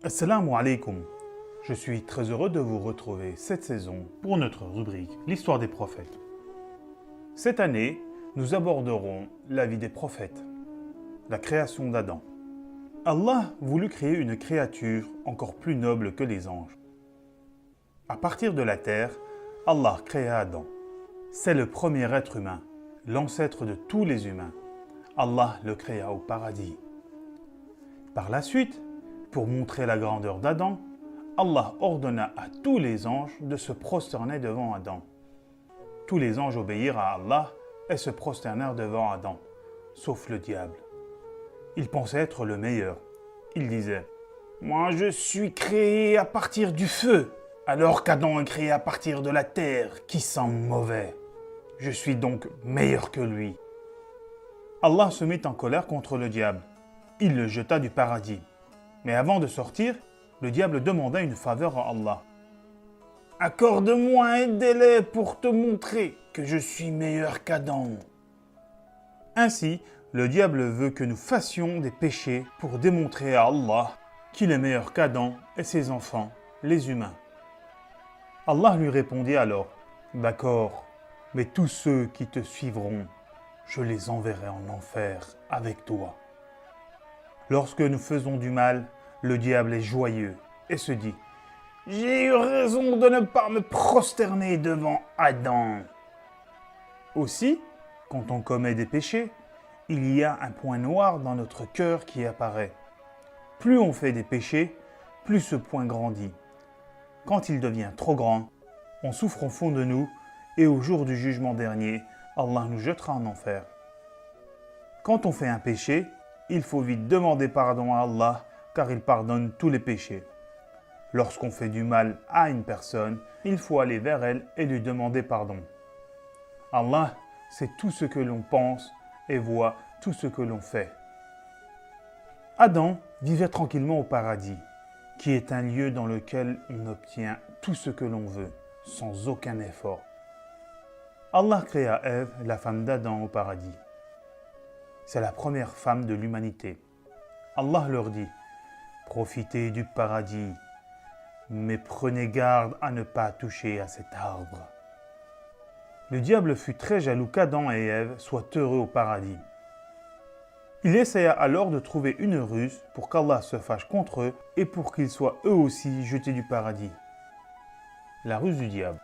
Assalamu alaikum. Je suis très heureux de vous retrouver cette saison pour notre rubrique L'histoire des prophètes. Cette année, nous aborderons la vie des prophètes, la création d'Adam. Allah voulut créer une créature encore plus noble que les anges. À partir de la terre, Allah créa Adam. C'est le premier être humain, l'ancêtre de tous les humains. Allah le créa au paradis. Par la suite, pour montrer la grandeur d'Adam, Allah ordonna à tous les anges de se prosterner devant Adam. Tous les anges obéirent à Allah et se prosternèrent devant Adam, sauf le diable. Il pensait être le meilleur. Il disait « Moi je suis créé à partir du feu, alors qu'Adam est créé à partir de la terre qui sent mauvais. Je suis donc meilleur que lui. » Allah se mit en colère contre le diable. Il le jeta du paradis. Mais avant de sortir, le diable demanda une faveur à Allah. « Accorde-moi un délai pour te montrer que je suis meilleur qu'Adam. » Ainsi, le diable veut que nous fassions des péchés pour démontrer à Allah qu'il est meilleur qu'Adam et ses enfants, les humains. Allah lui répondit alors, « D'accord, mais tous ceux qui te suivront, je les enverrai en enfer avec toi. » Lorsque nous faisons du mal, le diable est joyeux et se dit « J'ai eu raison de ne pas me prosterner devant Adam. » Aussi, quand on commet des péchés, il y a un point noir dans notre cœur qui apparaît. Plus on fait des péchés, plus ce point grandit. Quand il devient trop grand, on souffre au fond de nous et au jour du jugement dernier, Allah nous jettera en enfer. Quand on fait un péché, il faut vite demander pardon à Allah car il pardonne tous les péchés. Lorsqu'on fait du mal à une personne, il faut aller vers elle et lui demander pardon. Allah sait tout ce que l'on pense et voit tout ce que l'on fait. Adam vivait tranquillement au paradis, qui est un lieu dans lequel on obtient tout ce que l'on veut, sans aucun effort. Allah créa Ève, la femme d'Adam, au paradis. C'est la première femme de l'humanité. Allah leur dit « Profitez du paradis, mais prenez garde à ne pas toucher à cet arbre. » Le diable fut très jaloux qu'Adam et Ève soient heureux au paradis. Il essaya alors de trouver une ruse pour qu'Allah se fâche contre eux et pour qu'ils soient eux aussi jetés du paradis. La ruse du diable.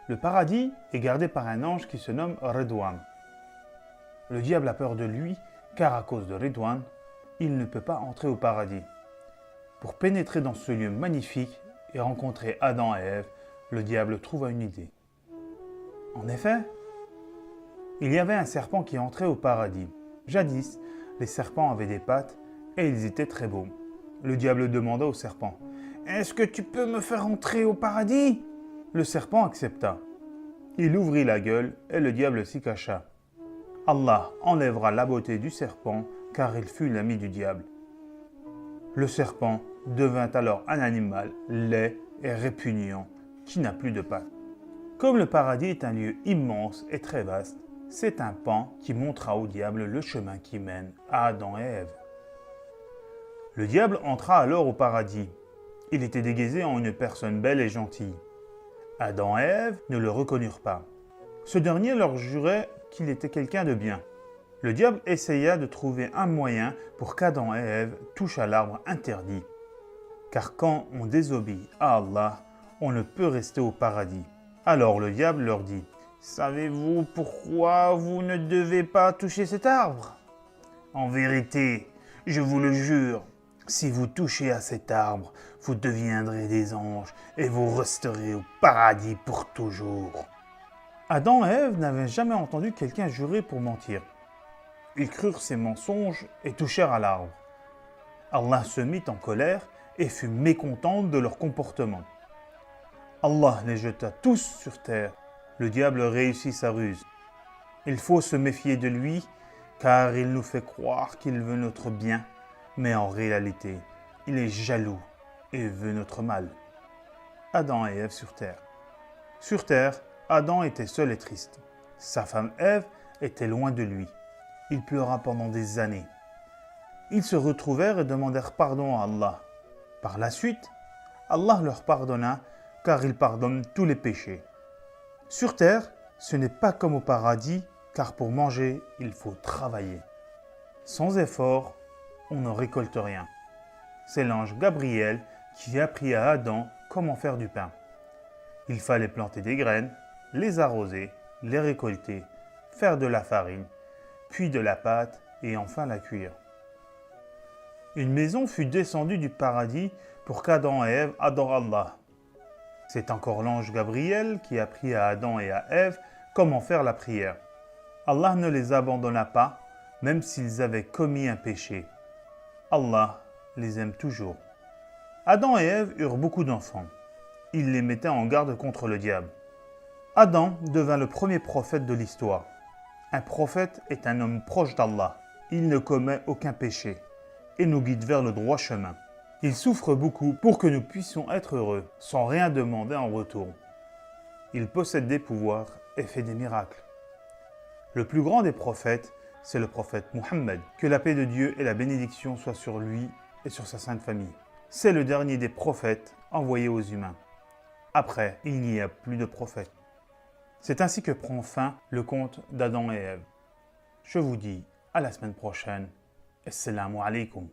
Le paradis est gardé par un ange qui se nomme Ridwan. Le diable a peur de lui, car à cause de Ridwan, il ne peut pas entrer au paradis. Pour pénétrer dans ce lieu magnifique et rencontrer Adam et Ève, le diable trouva une idée. En effet, il y avait un serpent qui entrait au paradis. Jadis, les serpents avaient des pattes et ils étaient très beaux. Le diable demanda au serpent « Est-ce que tu peux me faire entrer au paradis ?» Le serpent accepta. Il ouvrit la gueule et le diable s'y cacha. Allah enlèvera la beauté du serpent car il fut l'ami du diable. Le serpent devint alors un animal laid et répugnant qui n'a plus de pattes. Comme le paradis est un lieu immense et très vaste, c'est un pan qui montra au diable le chemin qui mène à Adam et Ève. Le diable entra alors au paradis. Il était déguisé en une personne belle et gentille. Adam et Ève ne le reconnurent pas. Ce dernier leur jurait qu'il était quelqu'un de bien. Le diable essaya de trouver un moyen pour qu'Adam et Ève touchent à l'arbre interdit. Car quand on désobéit à Allah, on ne peut rester au paradis. Alors le diable leur dit « Savez-vous pourquoi vous ne devez pas toucher cet arbre ? En vérité, je vous le jure, si vous touchez à cet arbre, vous deviendrez des anges et vous resterez au paradis pour toujours. » Adam et Ève n'avaient jamais entendu quelqu'un jurer pour mentir. Ils crurent ces mensonges et touchèrent à l'arbre. Allah se mit en colère et fut mécontent de leur comportement. Allah les jeta tous sur terre. Le diable réussit sa ruse. Il faut se méfier de lui car il nous fait croire qu'il veut notre bien, mais en réalité, il est jaloux et veut notre mal. Adam et Ève sur terre. Sur terre, Adam était seul et triste. Sa femme Ève était loin de lui. Il pleura pendant des années. Ils se retrouvèrent et demandèrent pardon à Allah. Par la suite, Allah leur pardonna car il pardonne tous les péchés. Sur terre, ce n'est pas comme au paradis car pour manger, il faut travailler. Sans effort, on ne récolte rien. C'est l'ange Gabriel qui apprit à Adam comment faire du pain. Il fallait planter des graines, les arroser, les récolter, faire de la farine, puis de la pâte et enfin la cuire. Une maison fut descendue du paradis pour qu'Adam et Ève adorent Allah. C'est encore l'ange Gabriel qui apprit à Adam et à Ève comment faire la prière. Allah ne les abandonna pas, même s'ils avaient commis un péché. Allah les aime toujours. Adam et Ève eurent beaucoup d'enfants. Il les mettait en garde contre le diable. Adam devint le premier prophète de l'histoire. Un prophète est un homme proche d'Allah. Il ne commet aucun péché et nous guide vers le droit chemin. Il souffre beaucoup pour que nous puissions être heureux, sans rien demander en retour. Il possède des pouvoirs et fait des miracles. Le plus grand des prophètes, c'est le prophète Mohammed. Que la paix de Dieu et la bénédiction soient sur lui et sur sa sainte famille. C'est le dernier des prophètes envoyés aux humains. Après, il n'y a plus de prophètes. C'est ainsi que prend fin le conte d'Adam et Ève. Je vous dis à la semaine prochaine. Assalamu alaikum.